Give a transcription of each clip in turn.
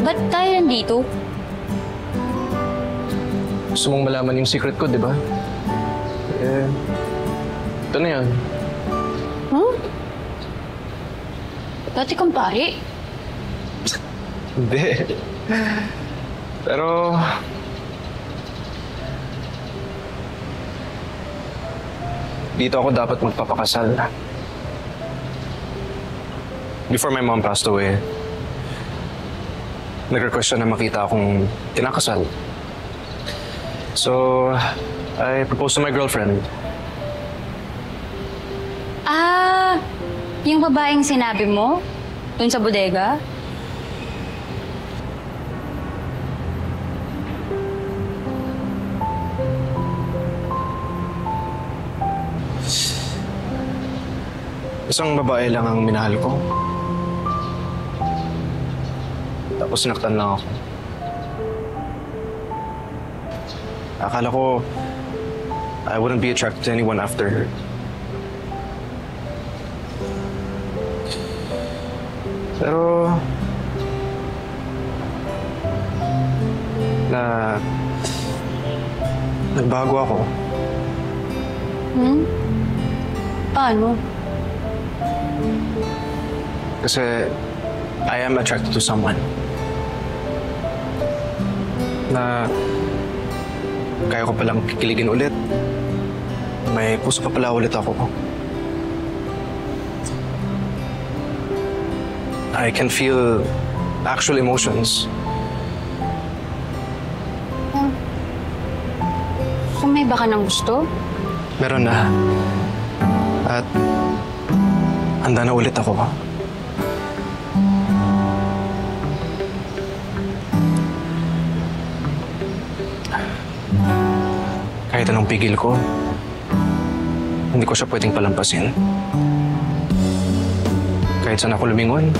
Ba't tayo nandito? Gusto mong malaman yung secret ko, di ba? Eh, ito na yan. Huh? Dati kang pare. Hindi. Pero... dito ako dapat magpapakasal. Before my mom passed away, nag-request siya na makita akong kinakasal. So, I proposed to my girlfriend. Ah, yung babaeng sinabi mo? Dun sa bodega? Isang babae lang ang minahal ko. Tapos sinaktan lang ako. Akala ko I wouldn't be attracted to anyone after her. Pero... nagbago ako. Hmm? Paano? Kasi I am attracted to someone. Na kaya ko palang kikiligin ulit. May puso pa pala ulit ako. I can feel actual emotions. Kung may baka ng gusto? Meron na. At handa na ulit ako. Kahit anong pigil ko, hindi ko siya pwedeng palampasin. Kahit saan ako lumingon,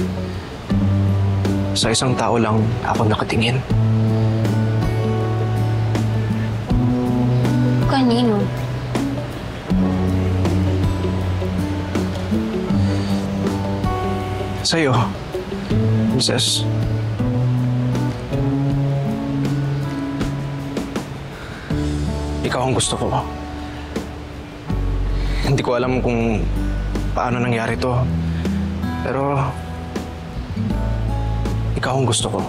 sa isang tao lang ako nakatingin. Kanino? Sa'yo, Mrs. Ikaw ang gusto ko. Hindi ko alam kung paano nangyari to. Pero ikaw ang gusto ko.